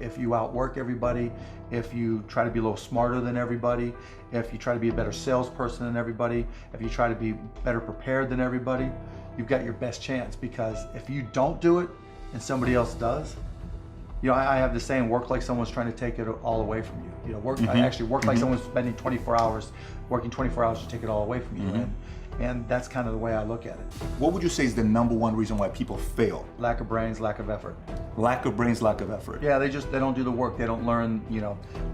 If you outwork everybody, if you try to be a little smarter than everybody, if you try to be a better salesperson than everybody, if you try to be better prepared than everybody, you've got your best chance. Because if you don't do it and somebody else does, I have the saying, work like someone's trying to take it all away from you. I actually work like someone's spending 24 hours, working 24 hours to take it all away from you. And that's kind of the way I look at it. What would you say is the #1 reason why people fail? Lack of brains, lack of effort. Lack of brains, lack of effort. Yeah, they don't do the work. They don't learn,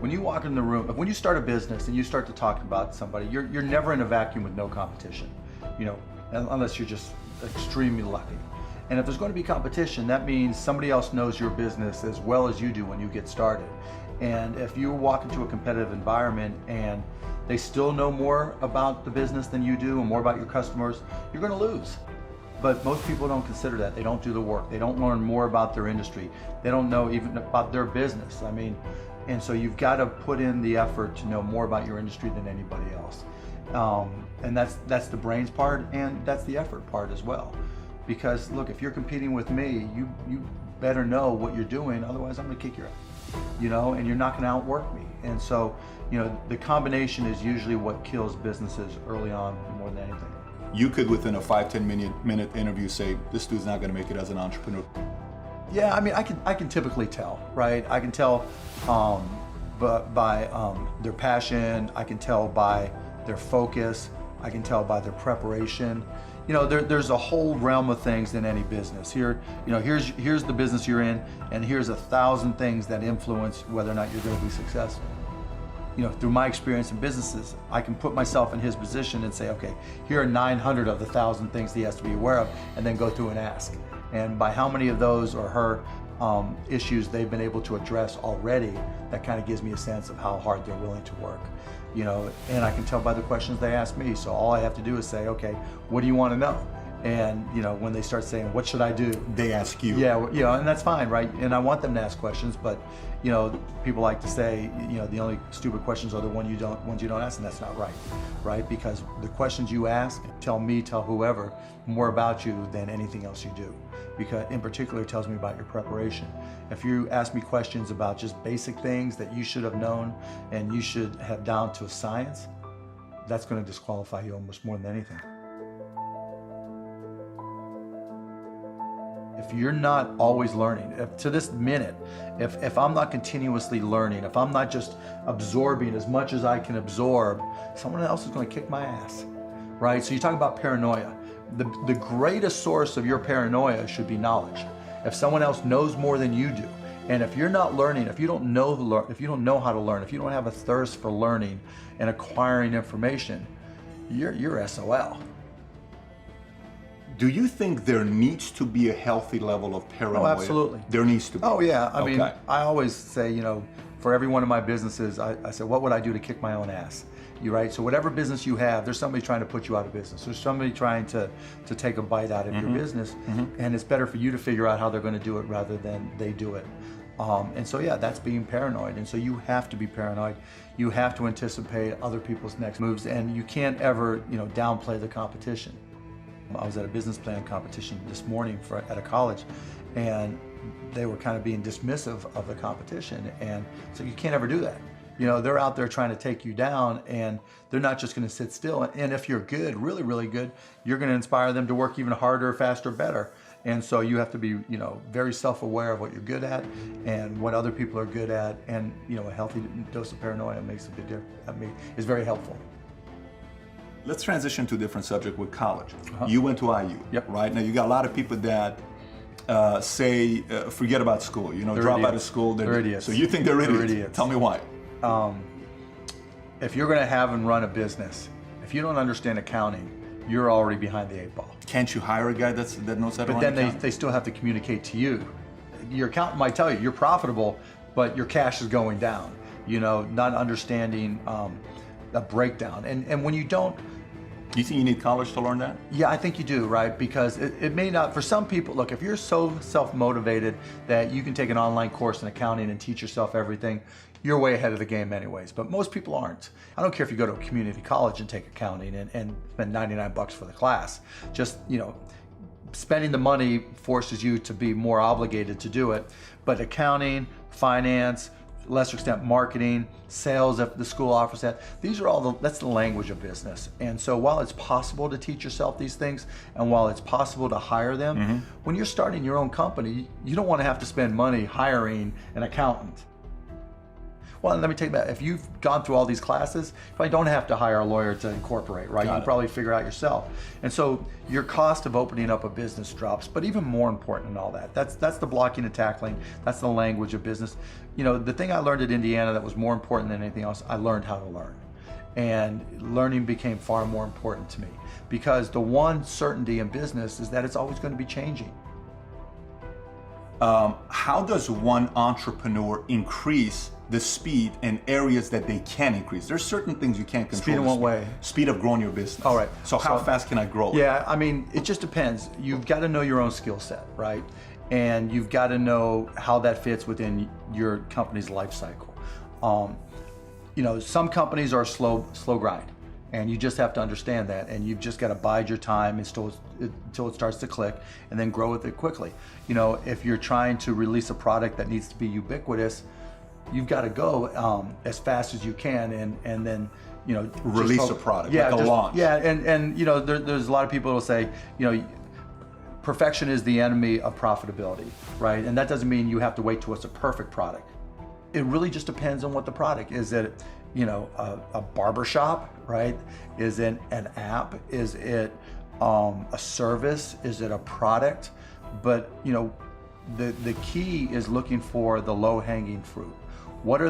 when you walk in the room, when you start a business and you start to talk about somebody, you're never in a vacuum with no competition, unless you're just extremely lucky. And if there's going to be competition, that means somebody else knows your business as well as you do when you get started. And if you walk into a competitive environment and they still know more about the business than you do and more about your customers, you're going to lose. But most people don't consider that. They don't do the work. They don't learn more about their industry. They don't know even about their business. And so you've got to put in the effort to know more about your industry than anybody else. And that's the brains part, and that's the effort part as well. Because look, if you're competing with me, you better know what you're doing, otherwise I'm gonna kick your ass, and you're not gonna outwork me. And so, the combination is usually what kills businesses early on more than anything. You could, within a 5-10 minute interview, say, this dude's not gonna make it as an entrepreneur. Yeah, I can typically tell, right? I can tell by their passion, I can tell by their focus, I can tell by their preparation. There's a whole realm of things in any business. Here's the business you're in, and here's 1,000 things that influence whether or not you're going to be successful. Through my experience in businesses, I can put myself in his position and say, okay, here are 900 of the 1,000 things he has to be aware of, and then go through and ask. And by how many of those or her issues they've been able to address already, that kind of gives me a sense of how hard they're willing to work. And I can tell by the questions they ask me. So all I have to do is say, okay, what do you want to know? And when they start saying, what should I do? They ask you. Yeah, and that's fine, right? And I want them to ask questions, but people like to say, the only stupid questions are the ones you don't ask, and that's not right? Because the questions you ask tell whoever more about you than anything else you do. Because in particular, it tells me about your preparation. If you ask me questions about just basic things that you should have known and you should have down to a science, that's going to disqualify you almost more than anything. If you're not always learning, to this minute, if I'm not continuously learning, if I'm not just absorbing as much as I can absorb, someone else is going to kick my ass, right? So you talk about paranoia. The greatest source of your paranoia should be knowledge. If someone else knows more than you do, and if you're not learning, if you don't know how to learn, if you don't have a thirst for learning and acquiring information, you're SOL. Do you think there needs to be a healthy level of paranoia? Oh, absolutely. There needs to be. Oh yeah, I mean, I always say, for every one of my businesses, I say, what would I do to kick my own ass? Right? So whatever business you have, there's somebody trying to put you out of business. There's somebody trying to take a bite out of your business, and it's better for you to figure out how they're going to do it rather than they do it. And so yeah, that's being paranoid. And so you have to be paranoid. You have to anticipate other people's next moves, and you can't ever, downplay the competition. I was at a business plan competition this morning at a college, and they were kind of being dismissive of the competition, and so you can't ever do that. They're out there trying to take you down, and they're not just going to sit still. And if you're good, really, really good, you're going to inspire them to work even harder, faster, better. And so you have to be, very self-aware of what you're good at and what other people are good at. And, a healthy dose of paranoia makes a big difference. Is very helpful. Let's transition to a different subject with college. You went to IU, right? Now you got a lot of people that say, forget about school, drop out of school. They're idiots. So you think they're idiots? Tell me why. If you're going to have and run a business, if you don't understand accounting, you're already behind the 8 ball. Can't you hire a guy that knows how to run accounting? But then they still have to communicate to you. Your accountant might tell you you're profitable, but your cash is going down. Not understanding a breakdown. And when you don't, do you think you need college to learn that? Yeah, I think you do, right? Because it may not, for some people, look, if you're so self-motivated that you can take an online course in accounting and teach yourself everything, you're way ahead of the game anyways. But most people aren't. I don't care if you go to a community college and take accounting and spend $99 for the class. Just, spending the money forces you to be more obligated to do it. But accounting, finance, lesser extent marketing, sales if the school offers that. These are all that's the language of business. And so while it's possible to teach yourself these things, and while it's possible to hire them, when you're starting your own company, you don't want to have to spend money hiring an accountant. Well, let me tell you that if you've gone through all these classes, you probably don't have to hire a lawyer to incorporate, right? You can probably figure out yourself. And so your cost of opening up a business drops, but even more important than all that, that's the blocking and tackling, that's the language of business. You know, the thing I learned at Indiana that was more important than anything else, I learned how to learn. And learning became far more important to me because the one certainty in business is that it's always going to be changing. How does one entrepreneur increase the speed in areas that they can increase? There's certain things you can't control. Speed in what way? Speed of growing your business. All right. So how fast can I grow it? Yeah, I mean, it just depends. You've got to know your own skill set, right? And you've got to know how that fits within your company's life cycle. You know, some companies are slow grind, and you just have to understand that, and you've just got to bide your time until it starts to click, and then grow with it quickly. You know, if you're trying to release a product that needs to be ubiquitous, you've got to go as fast as you can, and then, you know, release a product, yeah, like a launch. Yeah, and you know, there's a lot of people who will say, you know, perfection is the enemy of profitability, right? And that doesn't mean you have to wait till it's a perfect product. It really just depends on what the product is. It, you know, a barbershop, right? Is it an app? Is it a service? Is it a product? But you know, the key is looking for the low-hanging fruit. What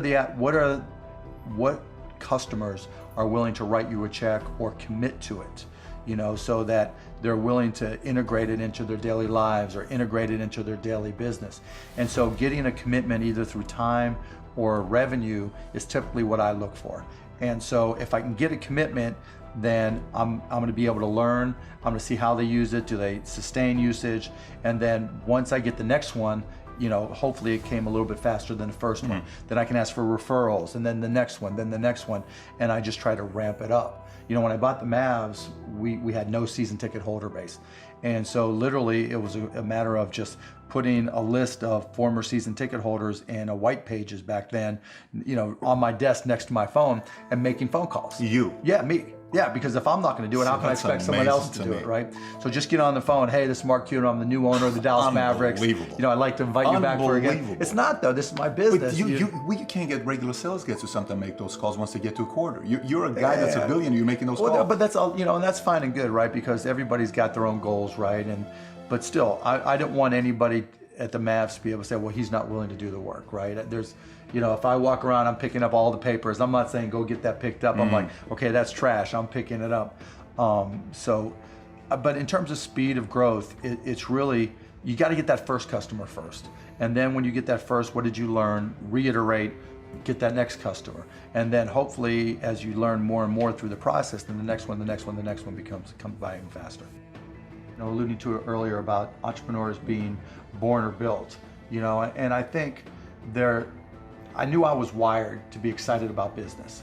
customers are willing to write you a check or commit to it, you know, so that they're willing to integrate it into their daily lives or integrate it into their daily business. And so getting a commitment either through time or revenue is typically what I look for. And so if I can get a commitment, then I'm going to be able to learn. I'm going to see how they use it. Do they sustain usage? And then once I get the next one, you know, hopefully it came a little bit faster than the first one. Then I can ask for referrals, and then the next one, then the next one, and I just try to ramp it up. You know, when I bought the Mavs, we had no season ticket holder base. And so literally it was a matter of just putting a list of former season ticket holders in a white pages back then, you know, on my desk next to my phone and making phone calls. You? Yeah, me. Yeah, because if I'm not going to do it, how can I expect someone else to do it, right? So just get on the phone. Hey, this is Mark Cuban. I'm the new owner of the Dallas Mavericks. You know, I'd like to invite you back for again. It's not though. This is my business. But you can't get regular sales guys or something to make those calls once they get to a quarter. You're a guy that's a billionaire. You're making those calls. But that's all, you know, and that's fine and good, right? Because everybody's got their own goals, right? But still, I don't want anybody at the Mavs to be able to say, well, he's not willing to do the work, right? There's, you know, if I walk around, I'm picking up all the papers. I'm not saying go get that picked up. I'm like, okay, that's trash. I'm picking it up. But in terms of speed of growth, it's really, you got to get that first customer first. And then when you get that first, what did you learn? Reiterate, get that next customer. And then hopefully, as you learn more and more through the process, then the next one comes by even faster. You know, alluding to it earlier about entrepreneurs being born or built, you know, and I think I knew I was wired to be excited about business.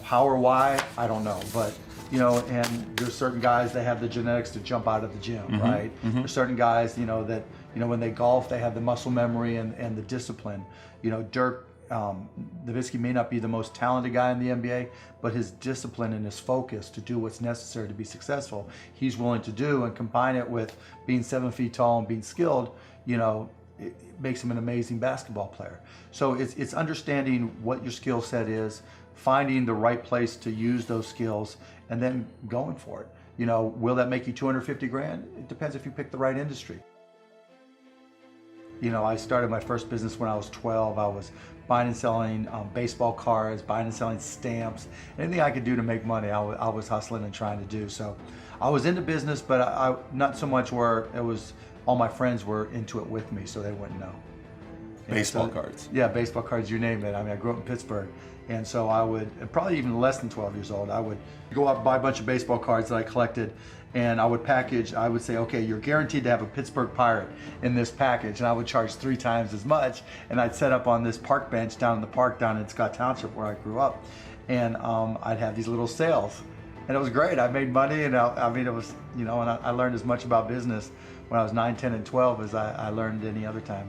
How or why, I don't know, but you know, and there's certain guys that have the genetics to jump out of the gym, right? There's certain guys, you know, that, you know, when they golf, they have the muscle memory and the discipline. You know, Dirk Nowitzki may not be the most talented guy in the NBA, but his discipline and his focus to do what's necessary to be successful, he's willing to do, and combine it with being 7 feet tall and being skilled, you know, it makes him an amazing basketball player. So it's understanding what your skill set is, finding the right place to use those skills, and then going for it. You know, will that make you 250 grand? It depends if you pick the right industry. You know, I started my first business when I was 12. I was buying and selling baseball cards, buying and selling stamps. Anything I could do to make money, I was hustling and trying to do. So I was into business, but I not so much where it was, all my friends were into it with me, so they wouldn't know. Baseball cards. Yeah, baseball cards, you name it. I mean, I grew up in Pittsburgh. And so I would, probably even less than 12 years old, I would go out and buy a bunch of baseball cards that I collected, and I would package, I would say, okay, you're guaranteed to have a Pittsburgh Pirate in this package, and I would charge 3 times as much, and I'd set up on this park bench down in the park down in Scott Township where I grew up, and I'd have these little sales, and it was great. I made money, and I mean, it was, you know, and I learned as much about business when I was 9, 10, and 12 as I learned any other time.